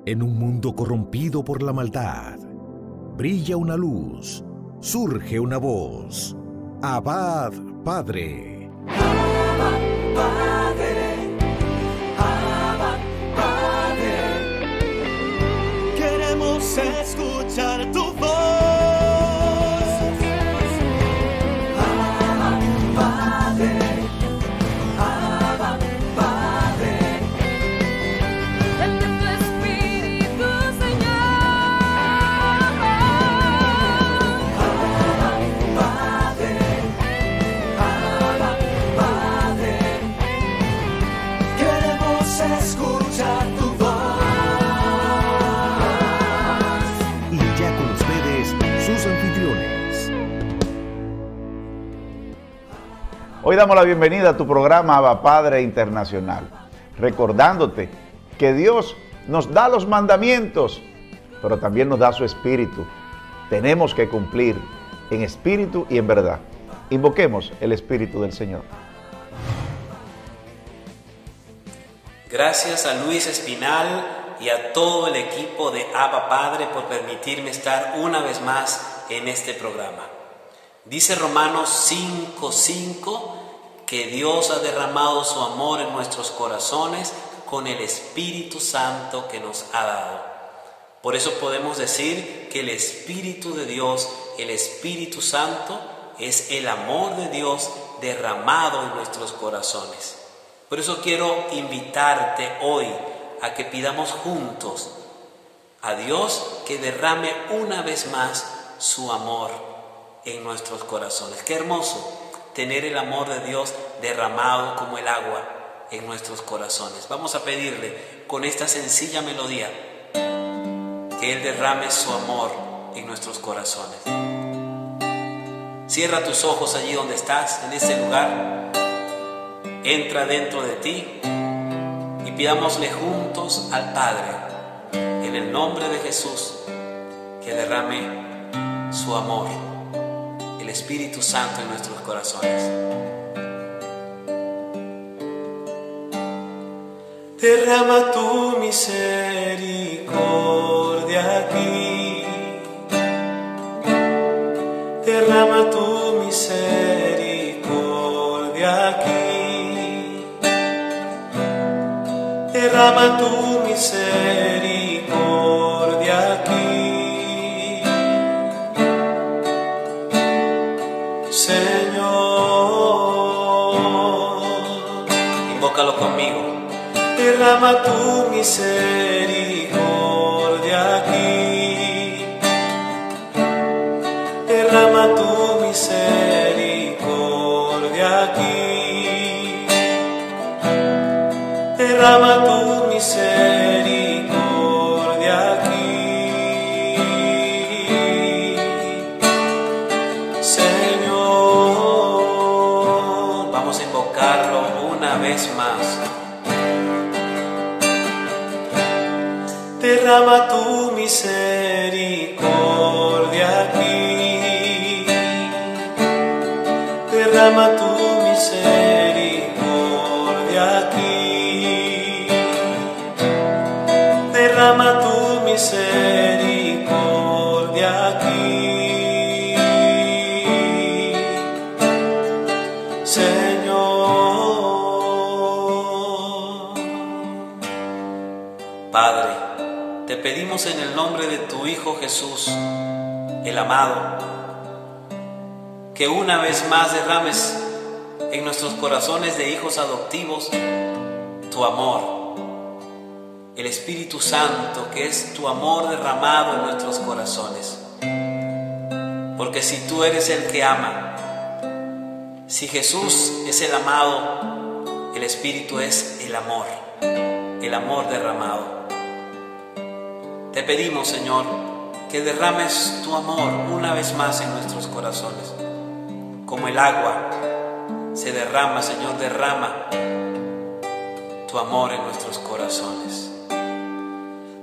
En un mundo corrompido por la maldad, brilla una luz, surge una voz. Abba, Padre. Abba, Padre. Abba, Padre. Queremos escuchar tu voz. Abba, Padre. Abba, Padre. Dame tu espíritu, Señor. Abba, Padre. Abba, Padre. Queremos escuchar tu voz. Y ya con ustedes, sus anfitriones. Hoy damos la bienvenida a tu programa Abba Padre Internacional, recordándote que Dios nos da los mandamientos, pero también nos da su espíritu. Tenemos que cumplir en espíritu y en verdad. Invoquemos el espíritu del Señor. Gracias a Luis Espinal y a todo el equipo de Abba Padre por permitirme estar una vez más en este programa. Dice Romanos 5:5 que Dios ha derramado su amor en nuestros corazones con el Espíritu Santo que nos ha dado. Por eso podemos decir que el Espíritu de Dios, el Espíritu Santo, es el amor de Dios derramado en nuestros corazones. Por eso quiero invitarte hoy a que pidamos juntos a Dios que derrame una vez más su amor en nuestros corazones. Qué hermoso tener el amor de Dios derramado como el agua en nuestros corazones. Vamos a pedirle con esta sencilla melodía que Él derrame su amor en nuestros corazones. Cierra tus ojos allí donde estás, en ese lugar. Entra dentro de ti y pidámosle juntos al Padre, en el nombre de Jesús, que derrame su amor, el Espíritu Santo en nuestros corazones. Derrama tu misericordia aquí. Derrama tu misericordia aquí. Derrama tu misericordia aquí, Señor. Invócalo conmigo. Derrama tu misericordia aquí. Derrama tu misericordia aquí. Derrama tu misericordia aquí, Señor. Vamos a invocarlo una vez más. Derrama tu misericordia aquí. Derrama tu misericordia aquí. Derrama tu misericordia aquí, Señor. Padre, te pedimos en el nombre de tu Hijo Jesús, el amado, que una vez más derrames en nuestros corazones de hijos adoptivos tu amor, el Espíritu Santo, que es tu amor derramado en nuestros corazones. Porque si tú eres el que ama, si Jesús es el amado, el Espíritu es el amor derramado. Te pedimos, Señor, que derrames tu amor una vez más en nuestros corazones. Como el agua se derrama, Señor, derrama tu amor en nuestros corazones.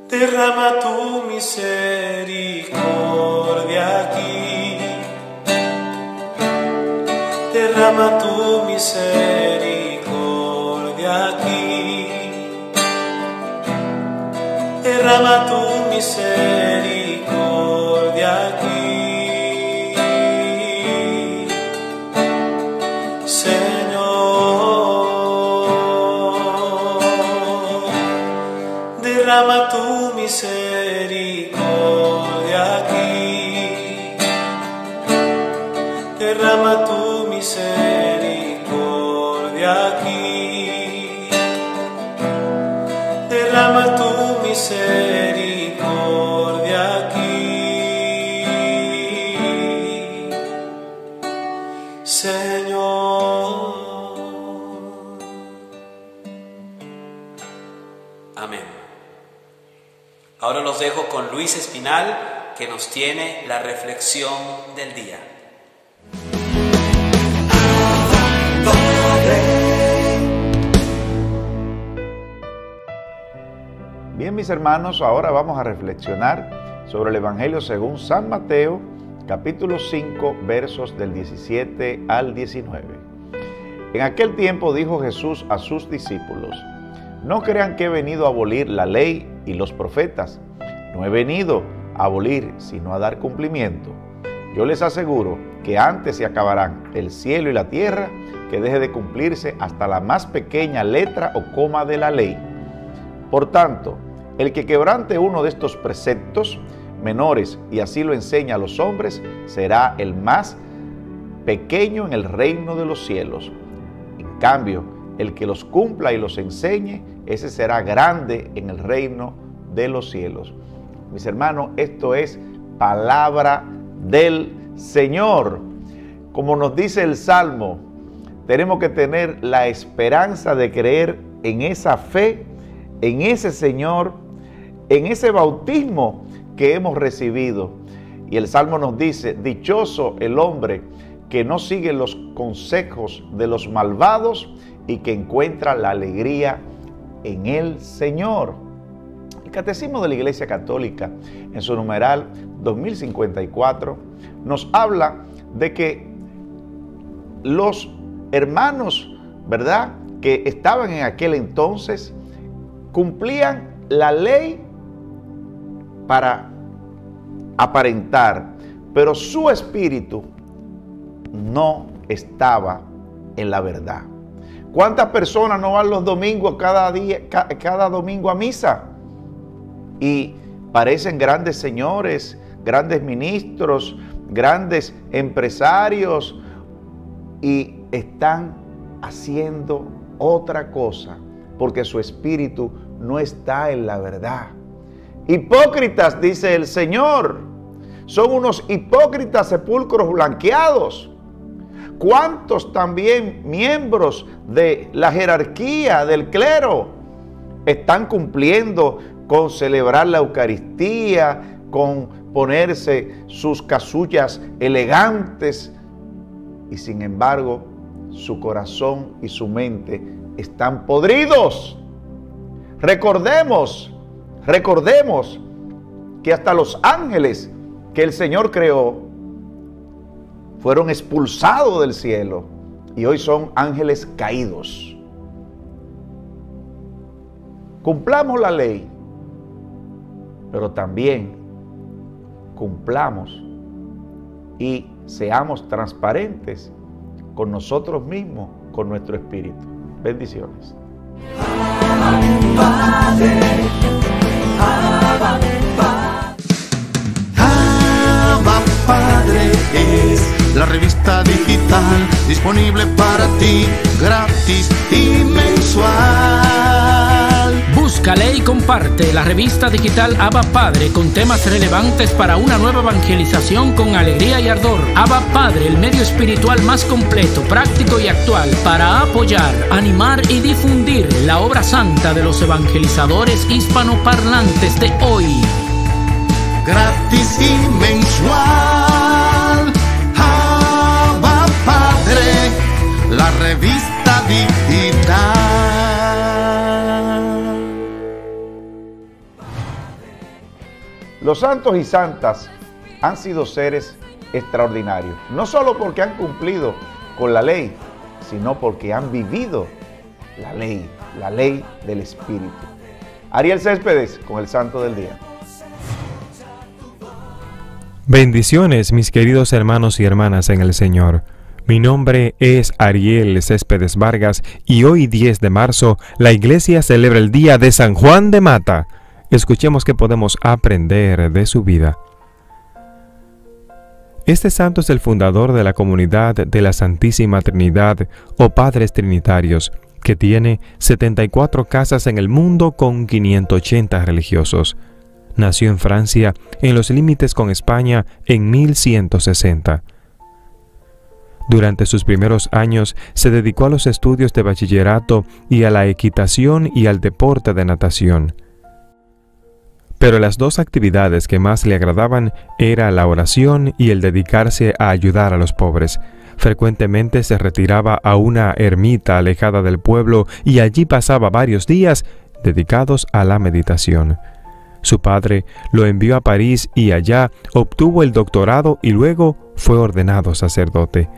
Derrama tu misericordia aquí. Derrama tu misericordia aquí. derrama tu misericordia aquí. Señor, derrama tu misericordia aquí. Derrama tu misericordia aquí. Derrama tu misericordia aquí. Señor. Amén. Ahora los dejo con Luis Espinal, que nos tiene la reflexión del día. Bien, mis hermanos, ahora vamos a reflexionar sobre el Evangelio según San Mateo, capítulo 5, versos del 17 al 19. En aquel tiempo dijo Jesús a sus discípulos: no crean que he venido a abolir la ley y los profetas. No he venido a abolir, sino a dar cumplimiento. Yo les aseguro que antes se acabarán el cielo y la tierra que deje de cumplirse hasta la más pequeña letra o coma de la ley. Por tanto, el que quebrante uno de estos preceptos menores y así lo enseña a los hombres, será el más pequeño en el reino de los cielos. En cambio, el que los cumpla y los enseñe, ese será grande en el reino de los cielos. Mis hermanos, esto es palabra del Señor. Como nos dice el Salmo, tenemos que tener la esperanza de creer en esa fe, en ese Señor, en ese bautismo que hemos recibido. Y el Salmo nos dice: dichoso el hombre que no sigue los consejos de los malvados y que encuentra la alegría en el Señor. El Catecismo de la Iglesia Católica, en su numeral 2054, nos habla de que los hermanos, ¿verdad?, que estaban en aquel entonces, cumplían la ley para aparentar, pero su espíritu no estaba en la verdad. ¿Cuántas personas no van los domingos, cada domingo a misa? Y parecen grandes señores, grandes ministros, grandes empresarios, y están haciendo otra cosa, porque su espíritu no está en la verdad. Hipócritas, dice el Señor, son unos hipócritas sepulcros blanqueados. ¿Cuántos también miembros de la jerarquía del clero están cumpliendo con celebrar la Eucaristía, con ponerse sus casullas elegantes, y sin embargo su corazón y su mente están podridos? Recordemos que hasta los ángeles que el Señor creó fueron expulsados del cielo y hoy son ángeles caídos. Cumplamos la ley, pero también cumplamos y seamos transparentes con nosotros mismos, con nuestro espíritu. Bendiciones. Padre, Abba, Padre es la revista digital disponible para ti, gratis y mensual. Búscale y comparte la revista digital Abba Padre con temas relevantes para una nueva evangelización con alegría y ardor. Abba Padre, el medio espiritual más completo, práctico y actual para apoyar, animar y difundir la obra santa de los evangelizadores hispanoparlantes de hoy. Gratis y mensual. Abba Padre, la revista digital. Los santos y santas han sido seres extraordinarios, no solo porque han cumplido con la ley, sino porque han vivido la ley del Espíritu. Ariel Céspedes con el Santo del Día. Bendiciones, mis queridos hermanos y hermanas en el Señor. Mi nombre es Ariel Céspedes Vargas y hoy 10 de marzo la Iglesia celebra el día de San Juan de Mata. Escuchemos qué podemos aprender de su vida. Este santo es el fundador de la comunidad de la Santísima Trinidad o Padres Trinitarios, que tiene 74 casas en el mundo con 580 religiosos. Nació en Francia, en los límites con España, en 1160. Durante sus primeros años se dedicó a los estudios de bachillerato y a la equitación y al deporte de natación. Pero las dos actividades que más le agradaban era la oración y el dedicarse a ayudar a los pobres. Frecuentemente se retiraba a una ermita alejada del pueblo y allí pasaba varios días dedicados a la meditación. Su padre lo envió a París y allá obtuvo el doctorado y luego fue ordenado sacerdote.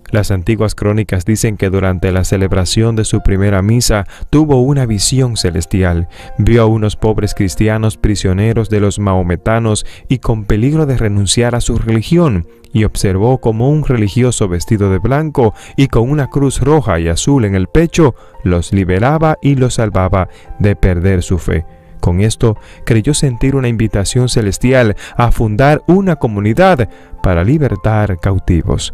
Las antiguas crónicas dicen que durante la celebración de su primera misa tuvo una visión celestial. Vio a unos pobres cristianos prisioneros de los maometanos y con peligro de renunciar a su religión, y observó como un religioso vestido de blanco y con una cruz roja y azul en el pecho los liberaba y los salvaba de perder su fe. Con esto creyó sentir una invitación celestial a fundar una comunidad para libertar cautivos.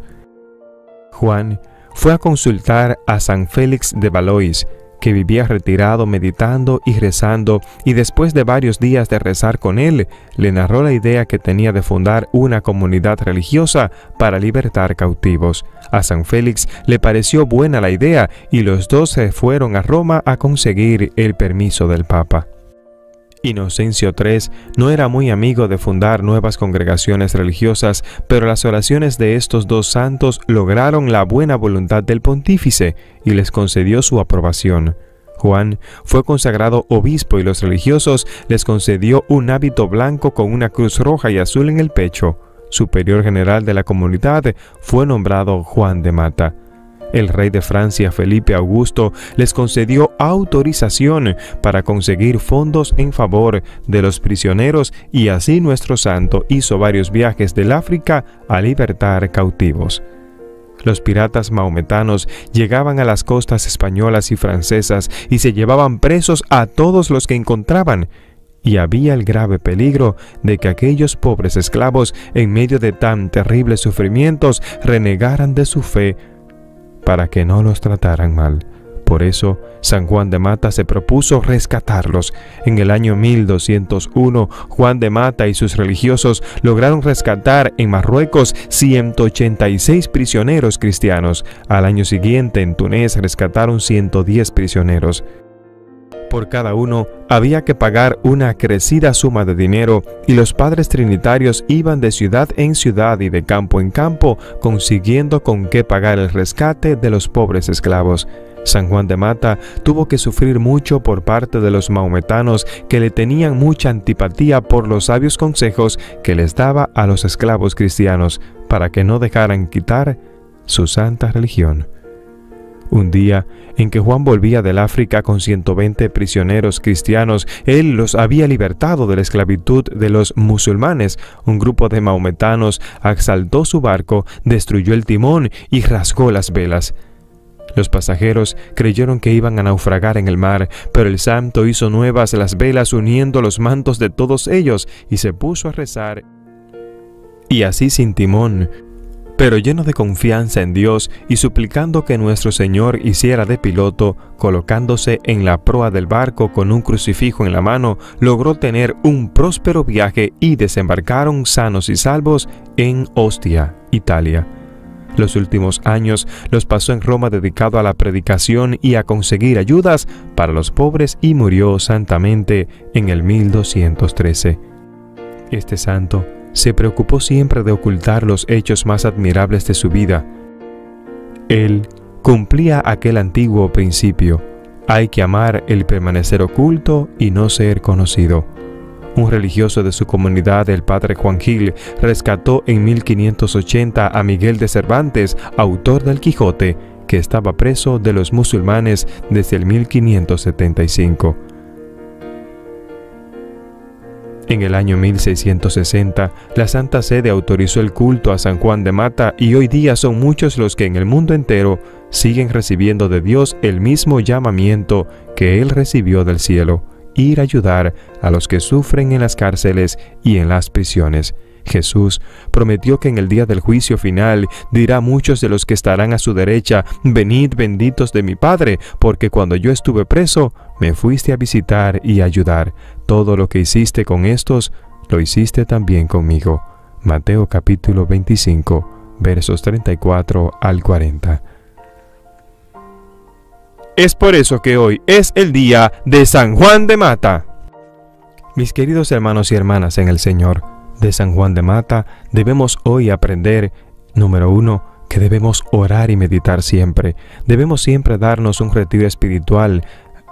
Juan fue a consultar a San Félix de Valois, que vivía retirado meditando y rezando, y después de varios días de rezar con él, le narró la idea que tenía de fundar una comunidad religiosa para libertar cautivos. A San Félix le pareció buena la idea y los dos se fueron a Roma a conseguir el permiso del Papa. Inocencio III no era muy amigo de fundar nuevas congregaciones religiosas, pero las oraciones de estos dos santos lograron la buena voluntad del pontífice y les concedió su aprobación. Juan fue consagrado obispo y los religiosos les concedió un hábito blanco con una cruz roja y azul en el pecho. Superior general de la comunidad fue nombrado Juan de Mata. El rey de Francia, Felipe Augusto, les concedió autorización para conseguir fondos en favor de los prisioneros y así nuestro santo hizo varios viajes del África a libertar cautivos. Los piratas maometanos llegaban a las costas españolas y francesas y se llevaban presos a todos los que encontraban. Y había el grave peligro de que aquellos pobres esclavos, en medio de tan terribles sufrimientos, renegaran de su fe para que no los trataran mal. Por eso, San Juan de Mata se propuso rescatarlos. En el año 1201, Juan de Mata y sus religiosos lograron rescatar en Marruecos 186 prisioneros cristianos. Al año siguiente, en Túnez, rescataron 110 prisioneros. Por cada uno había que pagar una crecida suma de dinero y los padres trinitarios iban de ciudad en ciudad y de campo en campo consiguiendo con qué pagar el rescate de los pobres esclavos. San Juan de Mata tuvo que sufrir mucho por parte de los maometanos que le tenían mucha antipatía por los sabios consejos que les daba a los esclavos cristianos para que no dejaran quitar su santa religión. Un día en que Juan volvía del África con 120 prisioneros cristianos, él los había libertado de la esclavitud de los musulmanes. Un grupo de maometanos asaltó su barco, destruyó el timón y rasgó las velas. Los pasajeros creyeron que iban a naufragar en el mar, pero el santo hizo nuevas las velas uniendo los mantos de todos ellos y se puso a rezar. Y así sin timón, pero lleno de confianza en Dios y suplicando que nuestro Señor hiciera de piloto, colocándose en la proa del barco con un crucifijo en la mano, logró tener un próspero viaje y desembarcaron sanos y salvos en Ostia, Italia. Los últimos años los pasó en Roma dedicado a la predicación y a conseguir ayudas para los pobres y murió santamente en el 1213. Este santo se preocupó siempre de ocultar los hechos más admirables de su vida. Él cumplía aquel antiguo principio: hay que amar el permanecer oculto y no ser conocido. Un religioso de su comunidad, el padre Juan Gil, rescató en 1580 a Miguel de Cervantes, autor del Quijote, que estaba preso de los musulmanes desde el 1575. En el año 1660, la Santa Sede autorizó el culto a San Juan de Mata y hoy día son muchos los que en el mundo entero siguen recibiendo de Dios el mismo llamamiento que Él recibió del cielo: ir a ayudar a los que sufren en las cárceles y en las prisiones. Jesús prometió que en el día del juicio final dirá a muchos de los que estarán a su derecha: venid benditos de mi Padre, porque cuando yo estuve preso, me fuiste a visitar y a ayudar. Todo lo que hiciste con estos, lo hiciste también conmigo. Mateo capítulo 25, versos 34 al 40. Es por eso que hoy es el día de San Juan de Mata. Mis queridos hermanos y hermanas en el Señor, de San Juan de Mata debemos hoy aprender, número 1, que debemos orar y meditar siempre. Debemos siempre darnos un retiro espiritual,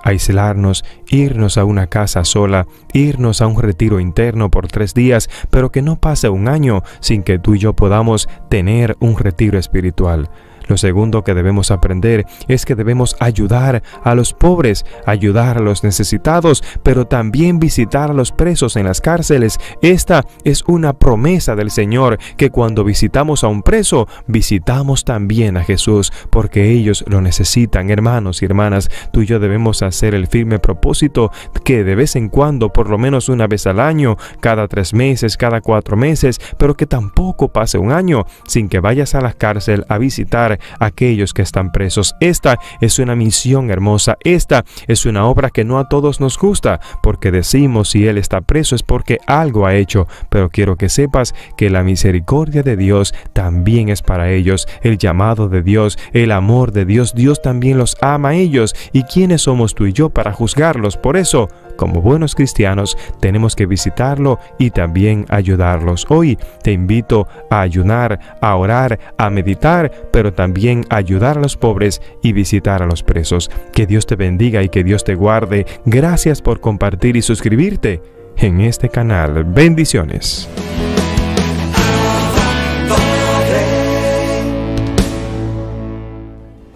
aislarnos, irnos a una casa sola, irnos a un retiro interno por 3 días, pero que no pase un año sin que tú y yo podamos tener un retiro espiritual. Lo segundo que debemos aprender es que debemos ayudar a los pobres, ayudar a los necesitados, pero también visitar a los presos en las cárceles. Esta es una promesa del Señor, que cuando visitamos a un preso, visitamos también a Jesús, porque ellos lo necesitan. Hermanos y hermanas, tú y yo debemos hacer el firme propósito que de vez en cuando, por lo menos una vez al año, cada 3 meses, cada 4 meses, pero que tampoco pase un año sin que vayas a la cárcel a visitar a aquellos que están presos. Esta es una misión hermosa. Esta es una obra que no a todos nos gusta, porque decimos si Él está preso es porque algo ha hecho, pero quiero que sepas que la misericordia de Dios también es para ellos, el llamado de Dios, el amor de Dios. Dios también los ama a ellos. ¿Y quiénes somos tú y yo para juzgarlos? Por eso, como buenos cristianos, tenemos que visitarlo y también ayudarlos. Hoy te invito a ayunar, a orar, a meditar, pero también a ayudar a los pobres y visitar a los presos. Que Dios te bendiga y que Dios te guarde. Gracias por compartir y suscribirte en este canal. Bendiciones.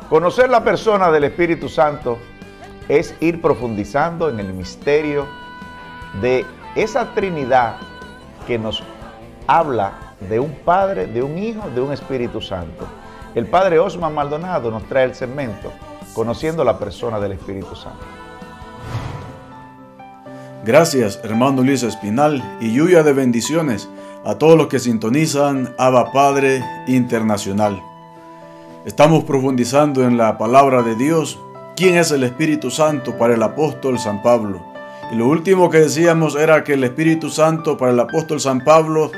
Conocer la persona del Espíritu Santo es ir profundizando en el misterio de esa Trinidad que nos habla de un Padre, de un Hijo, de un Espíritu Santo. El Padre Osman Maldonado nos trae el segmento Conociendo la persona del Espíritu Santo. Gracias, hermano Luis Espinal, y lluvia de bendiciones a todos los que sintonizan Abba Padre Internacional. Estamos profundizando en la palabra de Dios. ¿Quién es el Espíritu Santo para el apóstol San Pablo? Y lo último que decíamos era que el Espíritu Santo para el apóstol San Pablo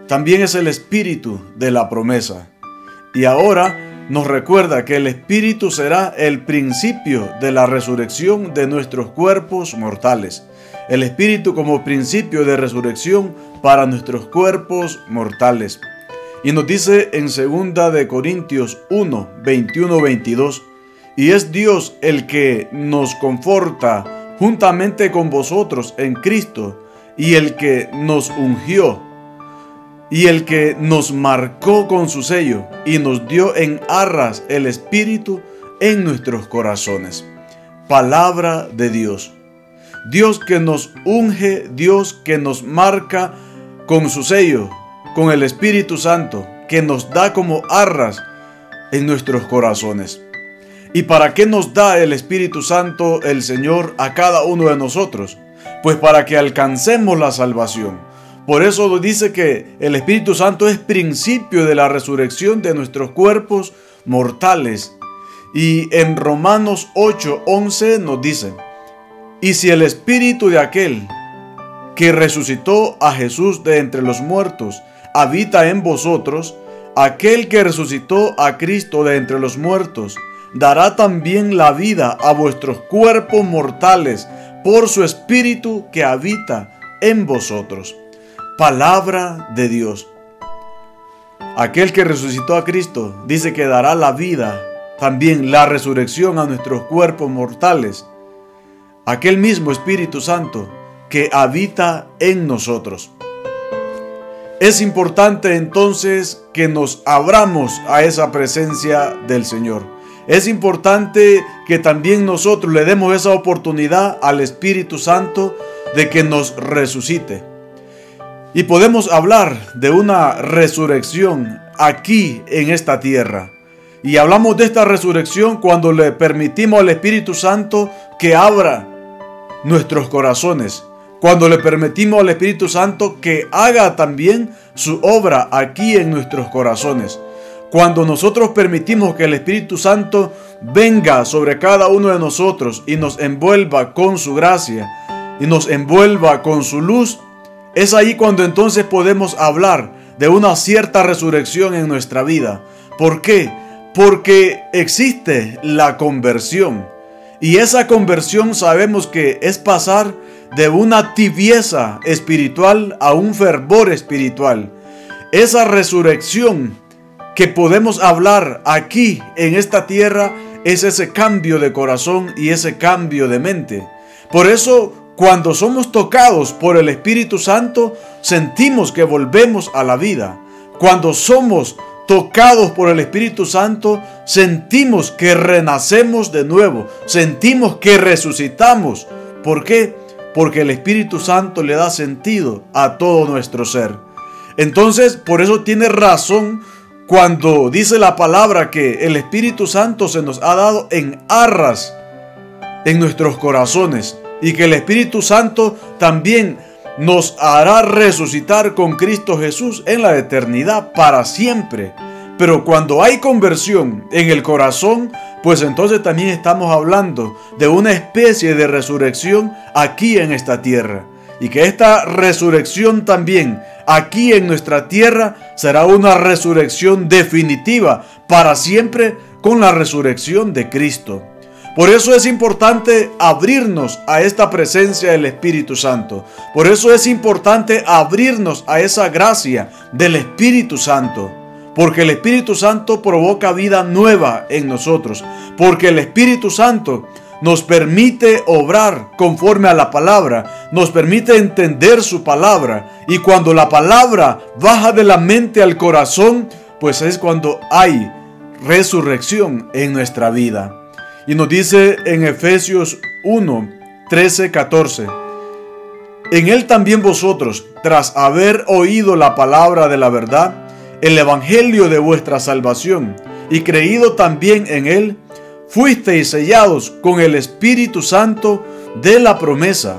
también es el Espíritu de la promesa. Y ahora nos recuerda que el Espíritu será el principio de la resurrección de nuestros cuerpos mortales. El Espíritu como principio de resurrección para nuestros cuerpos mortales. Y nos dice en 2 de Corintios 1, 21-22, y es Dios el que nos conforta juntamente con vosotros en Cristo, y el que nos ungió, y el que nos marcó con su sello, y nos dio en arras el Espíritu en nuestros corazones. Palabra de Dios. Dios que nos unge, Dios que nos marca con su sello, con el Espíritu Santo, que nos da como arras en nuestros corazones. ¿Y para qué nos da el Espíritu Santo el Señor a cada uno de nosotros? Pues para que alcancemos la salvación. Por eso dice que el Espíritu Santo es principio de la resurrección de nuestros cuerpos mortales. Y en Romanos 8:11 nos dice: y si el Espíritu de aquel que resucitó a Jesús de entre los muertos habita en vosotros, aquel que resucitó a Cristo de entre los muertos dará también la vida a vuestros cuerpos mortales por su Espíritu que habita en vosotros. Palabra de Dios. Aquel que resucitó a Cristo dice que dará la vida, también la resurrección a nuestros cuerpos mortales. Aquel mismo Espíritu Santo que habita en nosotros. Es importante entonces que nos abramos a esa presencia del Señor. Es importante que también nosotros le demos esa oportunidad al Espíritu Santo de que nos resucite. Y podemos hablar de una resurrección aquí en esta tierra. Y hablamos de esta resurrección cuando le permitimos al Espíritu Santo que abra nuestros corazones. Cuando le permitimos al Espíritu Santo que haga también su obra aquí en nuestros corazones. Cuando nosotros permitimos que el Espíritu Santo venga sobre cada uno de nosotros y nos envuelva con su gracia y nos envuelva con su luz, es ahí cuando entonces podemos hablar de una cierta resurrección en nuestra vida. ¿Por qué? Porque existe la conversión. Y esa conversión sabemos que es pasar de una tibieza espiritual a un fervor espiritual. Esa resurrección que podemos hablar aquí en esta tierra es ese cambio de corazón y ese cambio de mente. Por eso, cuando somos tocados por el Espíritu Santo, sentimos que volvemos a la vida. Cuando somos tocados por el Espíritu Santo, sentimos que renacemos de nuevo, sentimos que resucitamos. ¿Por qué? Porque el Espíritu Santo le da sentido a todo nuestro ser. Entonces, por eso tiene razón cuando dice la palabra que el Espíritu Santo se nos ha dado en arras en nuestros corazones y que el Espíritu Santo también nos hará resucitar con Cristo Jesús en la eternidad para siempre. Pero cuando hay conversión en el corazón, pues entonces también estamos hablando de una especie de resurrección aquí en esta tierra. Y que esta resurrección también aquí en nuestra tierra será una resurrección definitiva para siempre con la resurrección de Cristo. Por eso es importante abrirnos a esta presencia del Espíritu Santo. Por eso es importante abrirnos a esa gracia del Espíritu Santo. Porque el Espíritu Santo provoca vida nueva en nosotros. Porque el Espíritu Santo nos permite obrar conforme a la palabra. Nos permite entender su palabra. Y cuando la palabra baja de la mente al corazón, pues es cuando hay resurrección en nuestra vida. Y nos dice en Efesios 1, 13, 14. En él también vosotros, tras haber oído la palabra de la verdad, el evangelio de vuestra salvación, y creído también en él, fuisteis sellados con el Espíritu Santo de la promesa,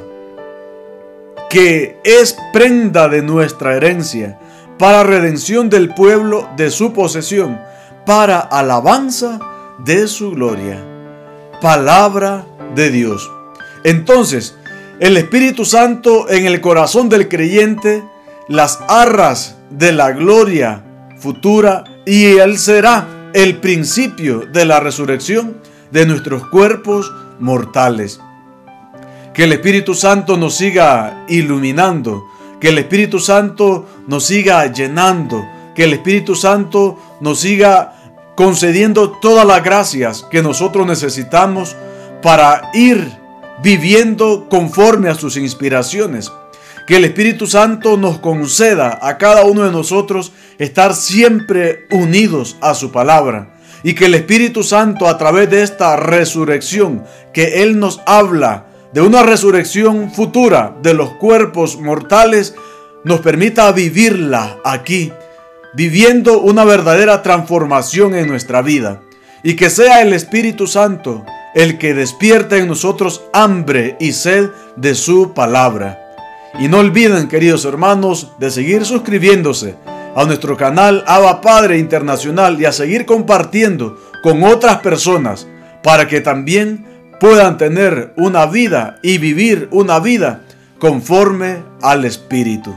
que es prenda de nuestra herencia, para redención del pueblo de su posesión, para alabanza de su gloria. Palabra de Dios. Entonces, el Espíritu Santo en el corazón del creyente, las arras de la gloria futura, y Él será el principio de la resurrección de nuestros cuerpos mortales. Que el Espíritu Santo nos siga iluminando, que el Espíritu Santo nos siga llenando, que el Espíritu Santo nos siga concediendo todas las gracias que nosotros necesitamos para ir viviendo conforme a sus inspiraciones. Que el Espíritu Santo nos conceda a cada uno de nosotros estar siempre unidos a su palabra. Y que el Espíritu Santo, a través de esta resurrección que Él nos habla, de una resurrección futura de los cuerpos mortales, nos permita vivirla aquí, viviendo una verdadera transformación en nuestra vida. Y que sea el Espíritu Santo el que despierte en nosotros hambre y sed de su palabra. Y no olviden, queridos hermanos, de seguir suscribiéndose a nuestro canal Abba Padre Internacional y a seguir compartiendo con otras personas para que también puedan tener una vida y vivir una vida conforme al Espíritu.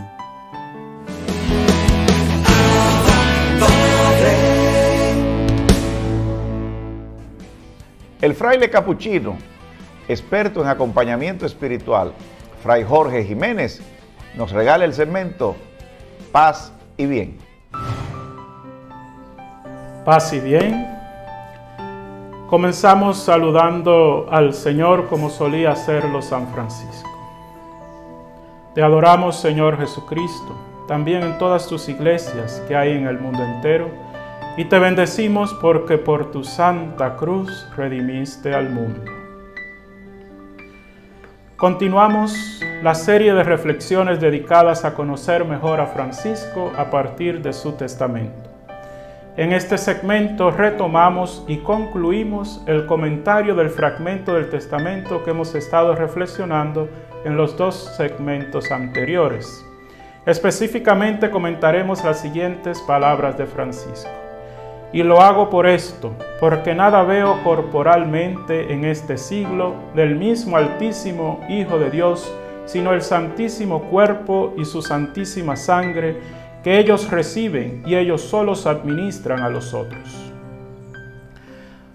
El fraile capuchino, experto en acompañamiento espiritual, Fray Jorge Jiménez, nos regala el segmento Paz y Bien. Paz y bien. Comenzamos saludando al Señor como solía hacerlo San Francisco. Te adoramos, Señor Jesucristo, también en todas tus iglesias que hay en el mundo entero, y te bendecimos porque por tu santa cruz redimiste al mundo. Continuamos la serie de reflexiones dedicadas a conocer mejor a Francisco a partir de su testamento. En este segmento retomamos y concluimos el comentario del fragmento del testamento que hemos estado reflexionando en los dos segmentos anteriores. Específicamente comentaremos las siguientes palabras de Francisco. Y lo hago por esto, porque nada veo corporalmente en este siglo del mismo Altísimo Hijo de Dios, sino el santísimo cuerpo y su santísima sangre, que ellos reciben y ellos solos administran a los otros.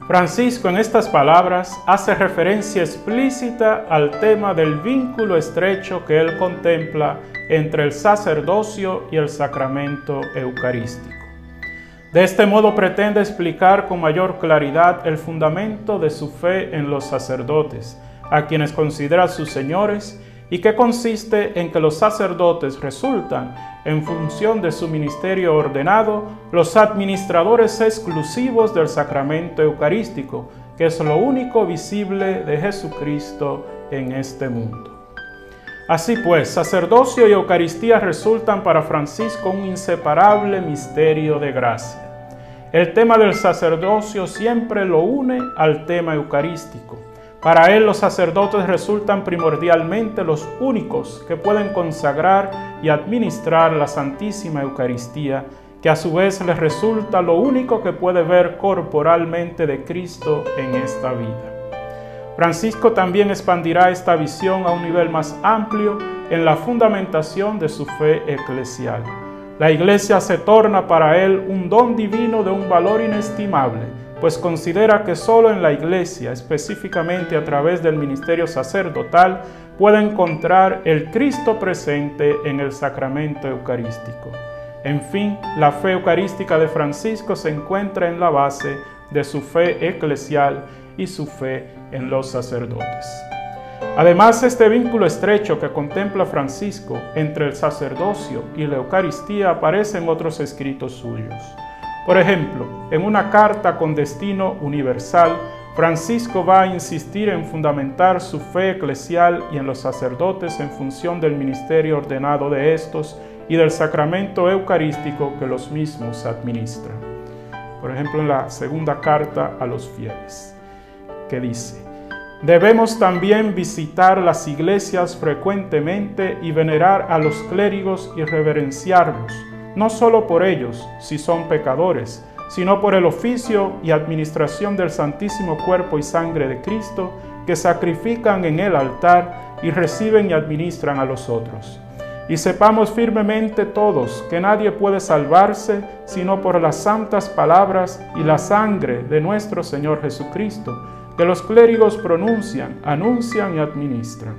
Francisco en estas palabras hace referencia explícita al tema del vínculo estrecho que él contempla entre el sacerdocio y el sacramento eucarístico. De este modo pretende explicar con mayor claridad el fundamento de su fe en los sacerdotes, a quienes considera sus señores, y que consiste en que los sacerdotes resultan, en función de su ministerio ordenado, los administradores exclusivos del sacramento eucarístico, que es lo único visible de Jesucristo en este mundo. Así pues, sacerdocio y Eucaristía resultan para Francisco un inseparable misterio de gracia. El tema del sacerdocio siempre lo une al tema eucarístico. Para él los sacerdotes resultan primordialmente los únicos que pueden consagrar y administrar la Santísima Eucaristía, que a su vez les resulta lo único que puede ver corporalmente de Cristo en esta vida. Francisco también expandirá esta visión a un nivel más amplio en la fundamentación de su fe eclesial. La Iglesia se torna para él un don divino de un valor inestimable, pues considera que solo en la Iglesia, específicamente a través del ministerio sacerdotal, puede encontrar el Cristo presente en el sacramento eucarístico. En fin, la fe eucarística de Francisco se encuentra en la base de su fe eclesial y su fe en los sacerdotes. Además, este vínculo estrecho que contempla Francisco entre el sacerdocio y la Eucaristía aparece en otros escritos suyos. Por ejemplo, en una carta con destino universal, Francisco va a insistir en fundamentar su fe eclesial y en los sacerdotes en función del ministerio ordenado de estos y del sacramento eucarístico que los mismos administran. Por ejemplo, en la segunda carta a los fieles, que dice: debemos también visitar las iglesias frecuentemente y venerar a los clérigos y reverenciarlos, no solo por ellos, si son pecadores, sino por el oficio y administración del santísimo cuerpo y sangre de Cristo, que sacrifican en el altar y reciben y administran a los otros. Y sepamos firmemente todos que nadie puede salvarse sino por las santas palabras y la sangre de nuestro Señor Jesucristo, que los clérigos pronuncian, anuncian y administran.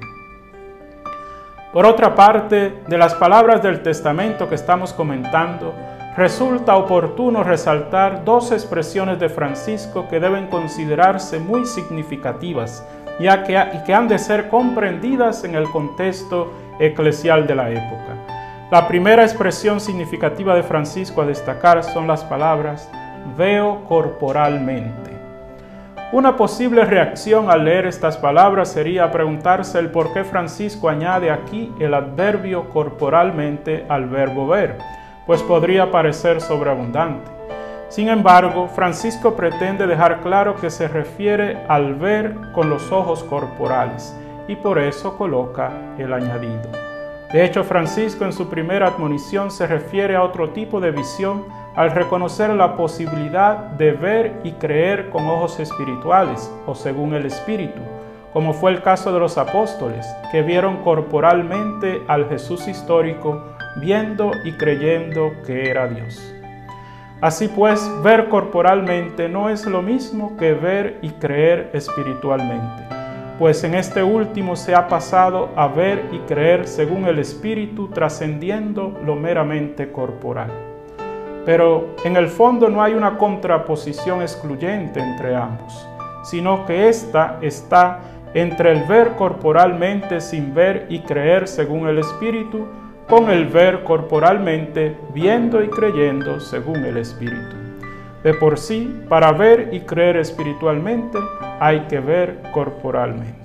Por otra parte, de las palabras del testamento que estamos comentando, resulta oportuno resaltar dos expresiones de Francisco que deben considerarse muy significativas, y que han de ser comprendidas en el contexto eclesial de la época. La primera expresión significativa de Francisco a destacar son las palabras «veo corporalmente». Una posible reacción al leer estas palabras sería preguntarse el por qué Francisco añade aquí el adverbio corporalmente al verbo ver, pues podría parecer sobreabundante. Sin embargo, Francisco pretende dejar claro que se refiere al ver con los ojos corporales, y por eso coloca el añadido. De hecho, Francisco en su primera admonición se refiere a otro tipo de visión al reconocer la posibilidad de ver y creer con ojos espirituales o según el Espíritu, como fue el caso de los apóstoles, que vieron corporalmente al Jesús histórico, viendo y creyendo que era Dios. Así pues, ver corporalmente no es lo mismo que ver y creer espiritualmente, pues en este último se ha pasado a ver y creer según el Espíritu, trascendiendo lo meramente corporal. Pero en el fondo no hay una contraposición excluyente entre ambos, sino que ésta está entre el ver corporalmente sin ver y creer según el Espíritu, con el ver corporalmente, viendo y creyendo según el Espíritu. De por sí, para ver y creer espiritualmente, hay que ver corporalmente.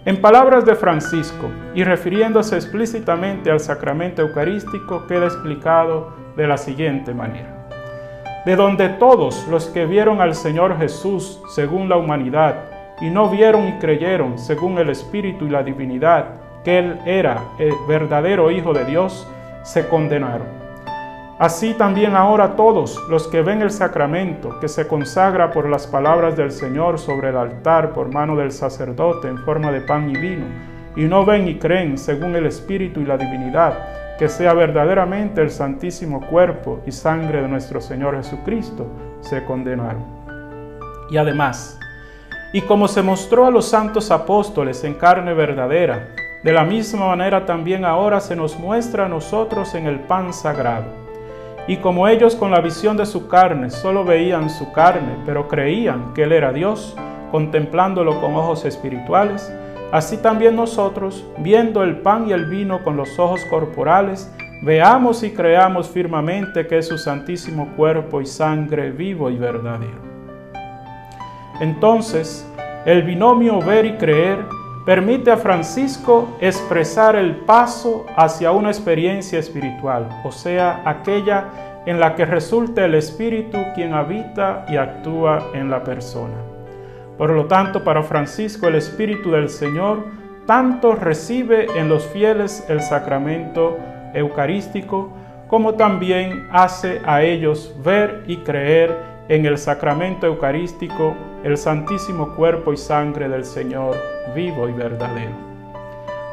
En palabras de Francisco, y refiriéndose explícitamente al sacramento eucarístico, queda explicado de la siguiente manera: de donde todos los que vieron al Señor Jesús según la humanidad, y no vieron y creyeron según el Espíritu y la divinidad, que Él era el verdadero Hijo de Dios, se condenaron. Así también ahora todos los que ven el sacramento, que se consagra por las palabras del Señor sobre el altar por mano del sacerdote en forma de pan y vino, y no ven y creen según el Espíritu y la divinidad, que sea verdaderamente el santísimo cuerpo y sangre de nuestro Señor Jesucristo, se condenaron. Y además, y como se mostró a los santos apóstoles en carne verdadera, de la misma manera también ahora se nos muestra a nosotros en el pan sagrado. Y como ellos con la visión de su carne solo veían su carne, pero creían que Él era Dios, contemplándolo con ojos espirituales, así también nosotros, viendo el pan y el vino con los ojos corporales, veamos y creamos firmemente que es su santísimo cuerpo y sangre vivo y verdadero. Entonces, el binomio ver y creer permite a Francisco expresar el paso hacia una experiencia espiritual, o sea, aquella en la que resulta el Espíritu quien habita y actúa en la persona. Por lo tanto, para Francisco, el Espíritu del Señor tanto recibe en los fieles el sacramento eucarístico, como también hace a ellos ver y creer en el sacramento eucarístico el santísimo cuerpo y sangre del Señor vivo y verdadero.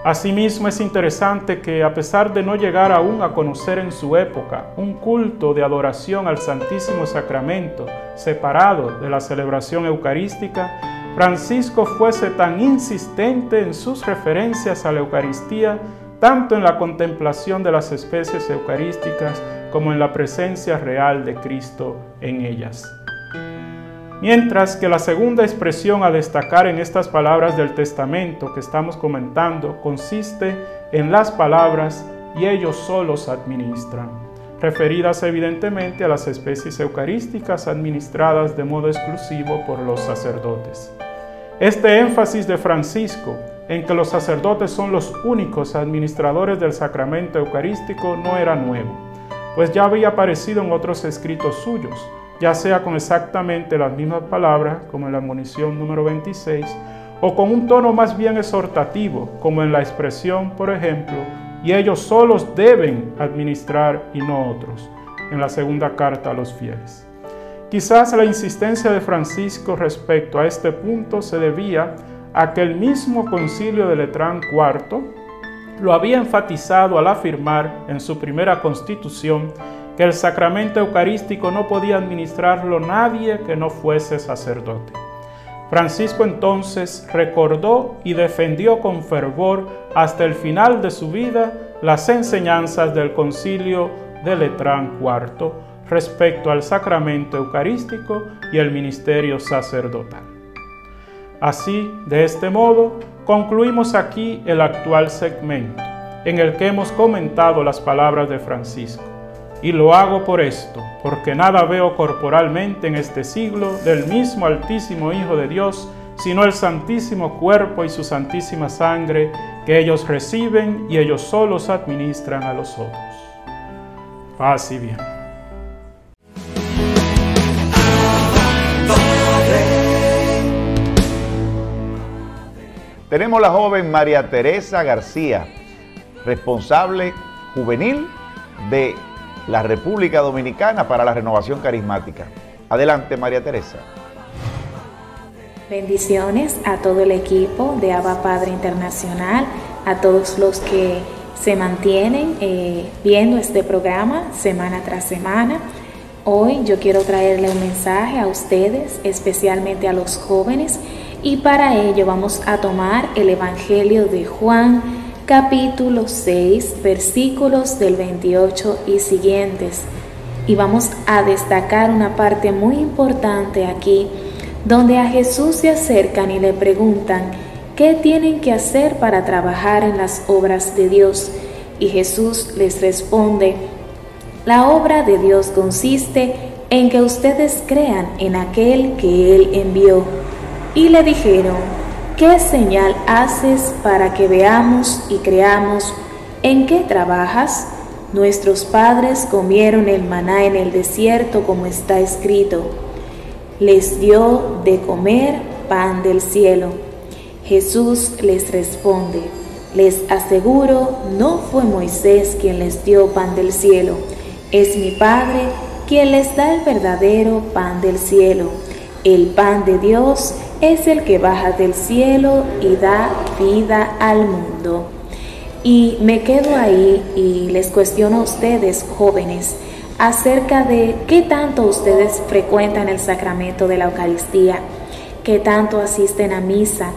Asimismo, es interesante que, a pesar de no llegar aún a conocer en su época un culto de adoración al Santísimo Sacramento separado de la celebración eucarística, Francisco fuese tan insistente en sus referencias a la Eucaristía, tanto en la contemplación de las especies eucarísticas como en la presencia real de Cristo en ellas. Mientras que la segunda expresión a destacar en estas palabras del testamento que estamos comentando consiste en las palabras "y ellos solos administran", referidas evidentemente a las especies eucarísticas administradas de modo exclusivo por los sacerdotes. Este énfasis de Francisco en que los sacerdotes son los únicos administradores del sacramento eucarístico no era nuevo, pues ya había aparecido en otros escritos suyos, ya sea con exactamente las mismas palabras, como en la admonición número 26, o con un tono más bien exhortativo, como en la expresión, por ejemplo, "y ellos solos deben administrar y no otros", en la segunda carta a los fieles. Quizás la insistencia de Francisco respecto a este punto se debía a que el mismo Concilio de Letrán IV lo había enfatizado al afirmar en su primera constitución que el sacramento eucarístico no podía administrarlo nadie que no fuese sacerdote. Francisco entonces recordó y defendió con fervor hasta el final de su vida las enseñanzas del Concilio de Letrán IV respecto al sacramento eucarístico y el ministerio sacerdotal. Así, de este modo, concluimos aquí el actual segmento, en el que hemos comentado las palabras de Francisco. Y lo hago por esto, porque nada veo corporalmente en este siglo del mismo Altísimo Hijo de Dios, sino el santísimo cuerpo y su santísima sangre, que ellos reciben y ellos solos administran a los otros. Paz y bien. Tenemos la joven María Teresa García, responsable juvenil de la República Dominicana para la Renovación Carismática. Adelante, María Teresa. Bendiciones a todo el equipo de Abba Padre Internacional, a todos los que se mantienen viendo este programa semana tras semana. Hoy yo quiero traerle un mensaje a ustedes, especialmente a los jóvenes, y para ello vamos a tomar el Evangelio de Juan, capítulo 6, versículos del 28 y siguientes. Y vamos a destacar una parte muy importante aquí, donde a Jesús se acercan y le preguntan qué tienen que hacer para trabajar en las obras de Dios. Y Jesús les responde: la obra de Dios consiste en que ustedes crean en aquel que Él envió. Y le dijeron: ¿qué señal haces para que veamos y creamos? ¿En qué trabajas? Nuestros padres comieron el maná en el desierto, como está escrito. Les dio de comer pan del cielo. Jesús les responde: les aseguro, no fue Moisés quien les dio pan del cielo, es mi Padre quien les da el verdadero pan del cielo. El pan de Dios es el que baja del cielo y da vida al mundo. Y me quedo ahí y les cuestiono a ustedes, jóvenes, acerca de qué tanto ustedes frecuentan el sacramento de la Eucaristía, qué tanto asisten a misa,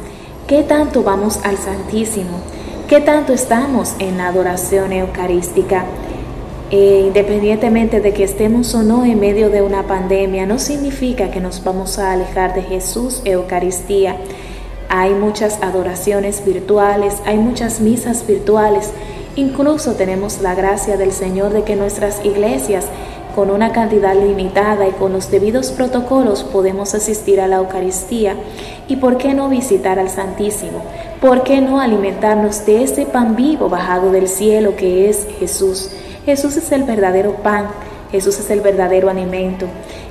qué tanto vamos al Santísimo, qué tanto estamos en la adoración eucarística. Independientemente de que estemos o no en medio de una pandemia, no significa que nos vamos a alejar de Jesús, Eucaristía. Hay muchas adoraciones virtuales, hay muchas misas virtuales. Incluso tenemos la gracia del Señor de que nuestras iglesias, con una cantidad limitada y con los debidos protocolos, podemos asistir a la Eucaristía. ¿Y por qué no visitar al Santísimo? ¿Por qué no alimentarnos de ese pan vivo bajado del cielo que es Jesús? Jesús es el verdadero pan, Jesús es el verdadero alimento.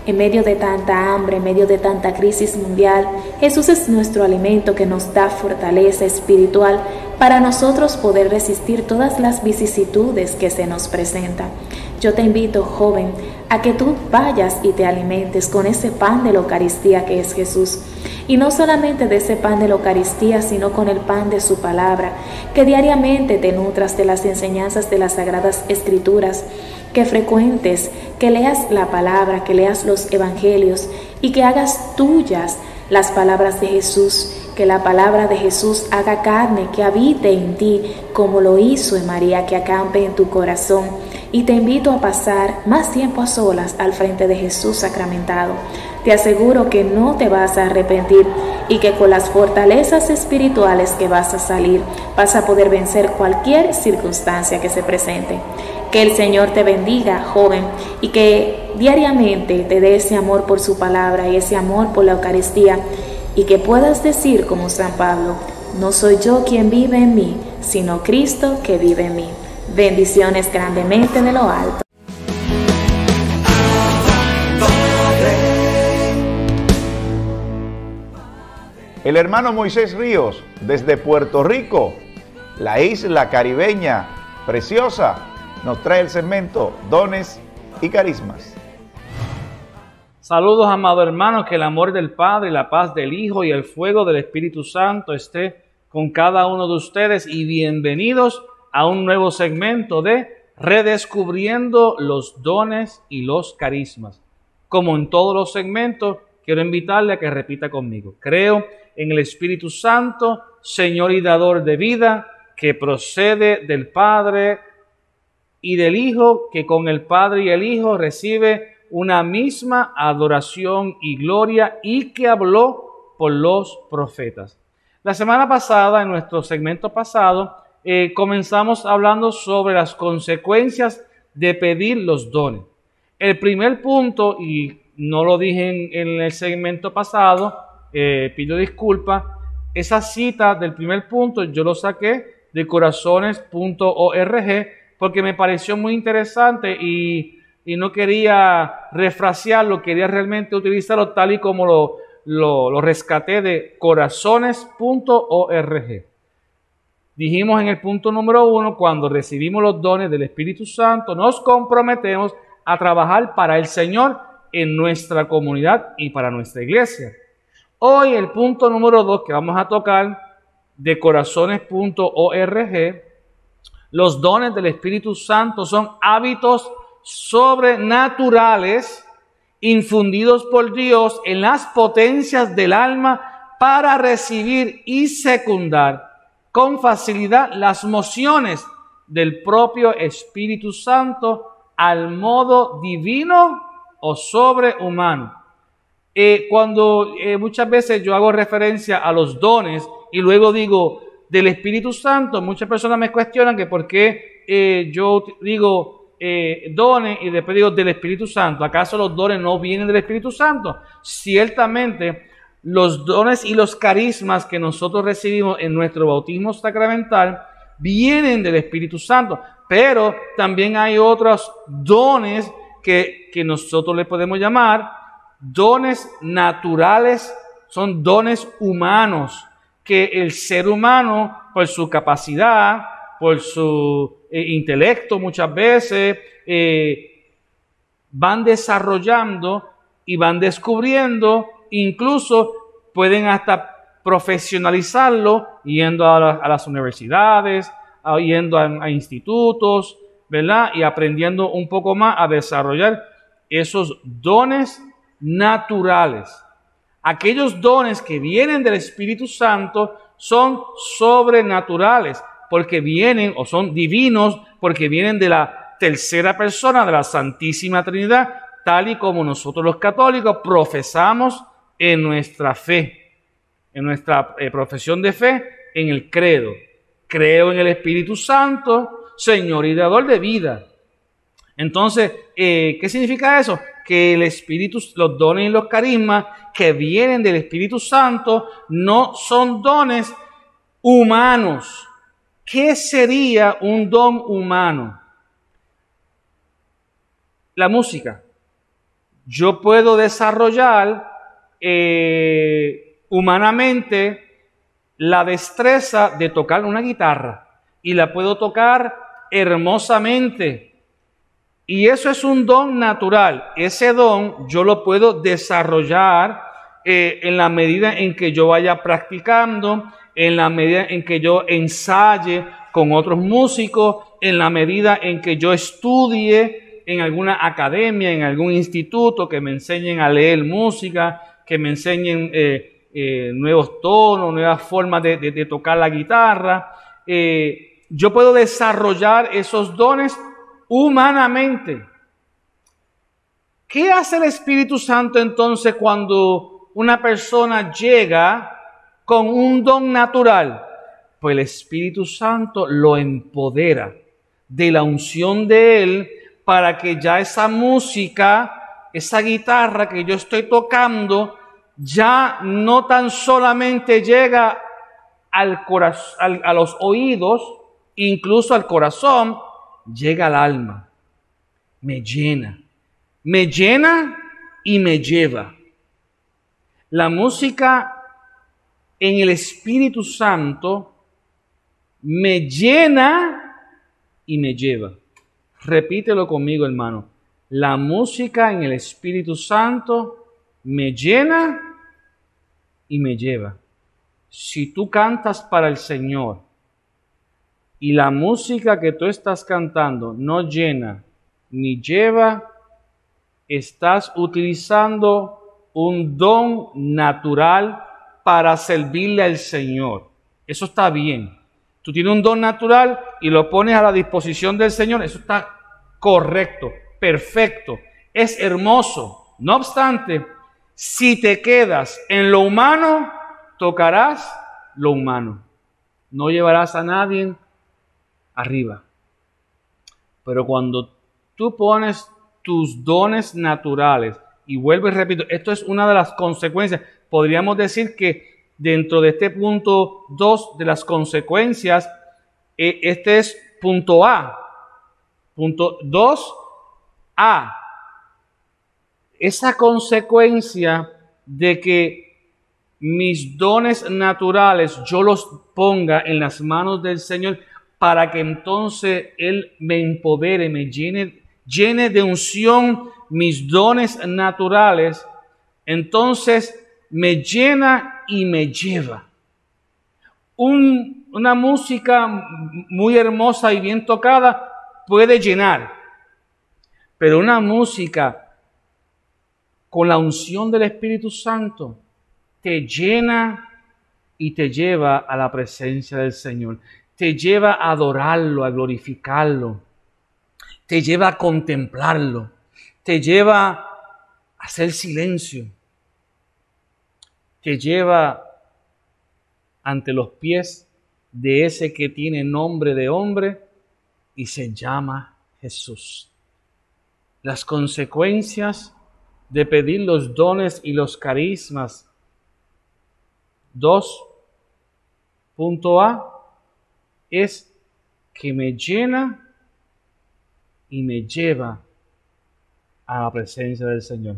En medio de tanta hambre, en medio de tanta crisis mundial, Jesús es nuestro alimento que nos da fortaleza espiritual para nosotros poder resistir todas las vicisitudes que se nos presentan. Yo te invito, joven, a que tú vayas y te alimentes con ese pan de la Eucaristía que es Jesús. Y no solamente de ese pan de la Eucaristía, sino con el pan de su palabra, que diariamente te nutras de las enseñanzas de las Sagradas Escrituras, que frecuentes, que leas la palabra, que leas los evangelios y que hagas tuyas las palabras de Jesús, que la palabra de Jesús haga carne, que habite en ti, como lo hizo en María, que acampe en tu corazón. Y te invito a pasar más tiempo a solas al frente de Jesús sacramentado. Te aseguro que no te vas a arrepentir y que con las fortalezas espirituales que vas a salir, vas a poder vencer cualquier circunstancia que se presente. Que el Señor te bendiga, joven, y que diariamente te dé ese amor por su palabra y ese amor por la Eucaristía, y que puedas decir como San Pablo: no soy yo quien vive en mí, sino Cristo que vive en mí. Bendiciones grandemente de lo alto. El hermano Moisés Ríos, desde Puerto Rico, la isla caribeña preciosa, nos trae el segmento Dones y Carismas. Saludos, amados hermanos, que el amor del Padre, la paz del Hijo y el fuego del Espíritu Santo esté con cada uno de ustedes, y bienvenidos a un nuevo segmento de Redescubriendo los dones y los carismas. Como en todos los segmentos, quiero invitarle a que repita conmigo: creo en el Espíritu Santo, Señor y dador de vida, que procede del Padre y del Hijo, que con el Padre y el Hijo recibe una misma adoración y gloria, y que habló por los profetas. La semana pasada, en nuestro segmento pasado, comenzamos hablando sobre las consecuencias de pedir los dones. El primer punto, y no lo dije en el segmento pasado, pido disculpas, esa cita del primer punto yo lo saqué de corazones.org porque me pareció muy interesante y no quería refrasearlo, quería realmente utilizarlo tal y como lo rescaté de corazones.org. Dijimos en el punto número 1, cuando recibimos los dones del Espíritu Santo, nos comprometemos a trabajar para el Señor en nuestra comunidad y para nuestra iglesia. Hoy el punto número 2 que vamos a tocar de corazones.org, los dones del Espíritu Santo son hábitos sobrenaturales infundidos por Dios en las potencias del alma para recibir y secundar con facilidad las mociones del propio Espíritu Santo al modo divino o sobrehumano. Cuando muchas veces yo hago referencia a los dones y luego digo del Espíritu Santo, muchas personas me cuestionan que por qué yo digo dones y después digo del Espíritu Santo. ¿Acaso los dones no vienen del Espíritu Santo? Ciertamente los dones y los carismas que nosotros recibimos en nuestro bautismo sacramental vienen del Espíritu Santo, pero también hay otros dones que nosotros le podemos llamar dones naturales, son dones humanos, que el ser humano, por su capacidad, por su intelecto muchas veces, van desarrollando y van descubriendo, incluso pueden hasta profesionalizarlo yendo a las universidades, yendo a institutos, ¿verdad? Y aprendiendo un poco más a desarrollar esos dones naturales. Aquellos dones que vienen del Espíritu Santo son sobrenaturales, porque vienen, o son divinos, porque vienen de la tercera persona de la Santísima Trinidad, tal y como nosotros los católicos profesamos en nuestra fe, en nuestra profesión de fe, en el credo. Creo en el Espíritu Santo, Señor y Dador de vida. Entonces, ¿qué significa eso? Que el Espíritu, los dones y los carismas que vienen del Espíritu Santo no son dones humanos. ¿Qué sería un don humano? La música. Yo puedo desarrollar humanamente la destreza de tocar una guitarra y la puedo tocar hermosamente. Y eso es un don natural. Ese don yo lo puedo desarrollar en la medida en que yo vaya practicando, en la medida en que yo ensaye con otros músicos, en la medida en que yo estudie en alguna academia, en algún instituto, que me enseñen a leer música, que me enseñen nuevos tonos, nuevas formas de tocar la guitarra. Yo puedo desarrollar esos dones humanamente. ¿Qué hace el Espíritu Santo entonces cuando una persona llega con un don natural? Pues el Espíritu Santo lo empodera de la unción de Él para que ya esa música, esa guitarra que yo estoy tocando, ya no tan solamente llega al corazón, a los oídos, incluso al corazón, llega al alma, me llena y me lleva. La música en el Espíritu Santo me llena y me lleva. Repítelo conmigo, hermano. La música en el Espíritu Santo me llena y me lleva. Si tú cantas para el Señor y la música que tú estás cantando no llena ni lleva, estás utilizando un don natural para servirle al Señor. Eso está bien. Tú tienes un don natural y lo pones a la disposición del Señor. Eso está correcto, perfecto, es hermoso. No obstante, si te quedas en lo humano, tocarás lo humano. No llevarás a nadie arriba. Pero cuando tú pones tus dones naturales, y vuelvo y repito, esto es una de las consecuencias. Podríamos decir que dentro de este punto 2 de las consecuencias, este es punto A. Punto 2A. Esa consecuencia de que mis dones naturales yo los ponga en las manos del Señor para que entonces Él me empodere, me llene de unción mis dones naturales, entonces me llena y me lleva. Una música muy hermosa y bien tocada puede llenar, pero una música con la unción del Espíritu Santo te llena y te lleva a la presencia del Señor. Te lleva a adorarlo, a glorificarlo. Te lleva a contemplarlo. Te lleva a hacer silencio. Te lleva ante los pies de ese que tiene nombre de hombre y se llama Jesús. Las consecuencias de pedir los dones y los carismas 2.a es que me llena y me lleva a la presencia del Señor.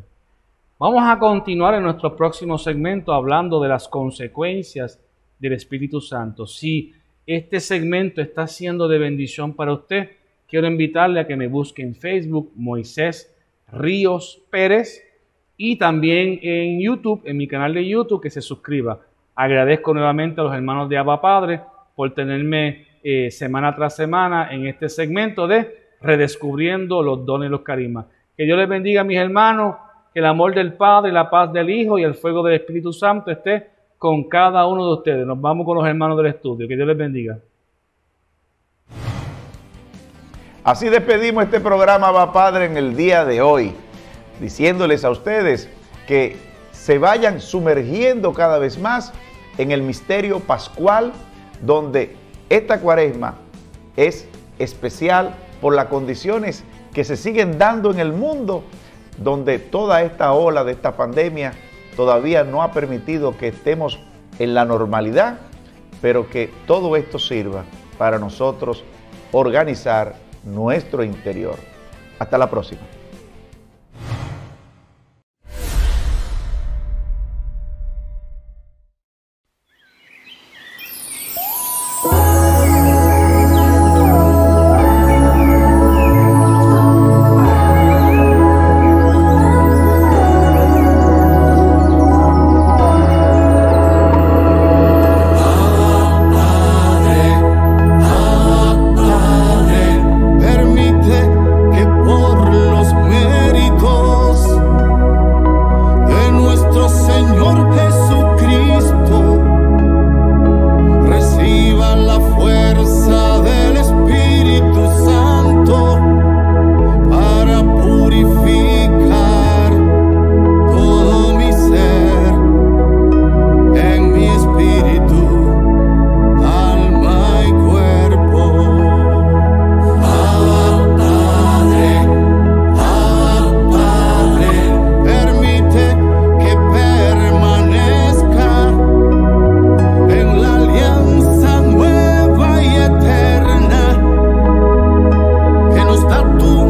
Vamos a continuar en nuestro próximo segmento hablando de las consecuencias del Espíritu Santo. Si este segmento está siendo de bendición para usted, quiero invitarle a que me busque en Facebook, Moisés Ríos Pérez, y también en YouTube, en mi canal de YouTube, que se suscriba. Agradezco nuevamente a los hermanos de Abba Padre por tenerme semana tras semana en este segmento de Redescubriendo los dones y los carismas. Que Dios les bendiga, mis hermanos, que el amor del Padre, la paz del Hijo y el fuego del Espíritu Santo esté con cada uno de ustedes. Nos vamos con los hermanos del estudio. Que Dios les bendiga. Así despedimos este programa, Abba Padre, en el día de hoy, diciéndoles a ustedes que se vayan sumergiendo cada vez más en el misterio pascual, donde esta cuaresma es especial por las condiciones que se siguen dando en el mundo, donde toda esta ola de esta pandemia todavía no ha permitido que estemos en la normalidad, pero que todo esto sirva para nosotros organizar nuestro interior. Hasta la próxima.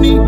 Mi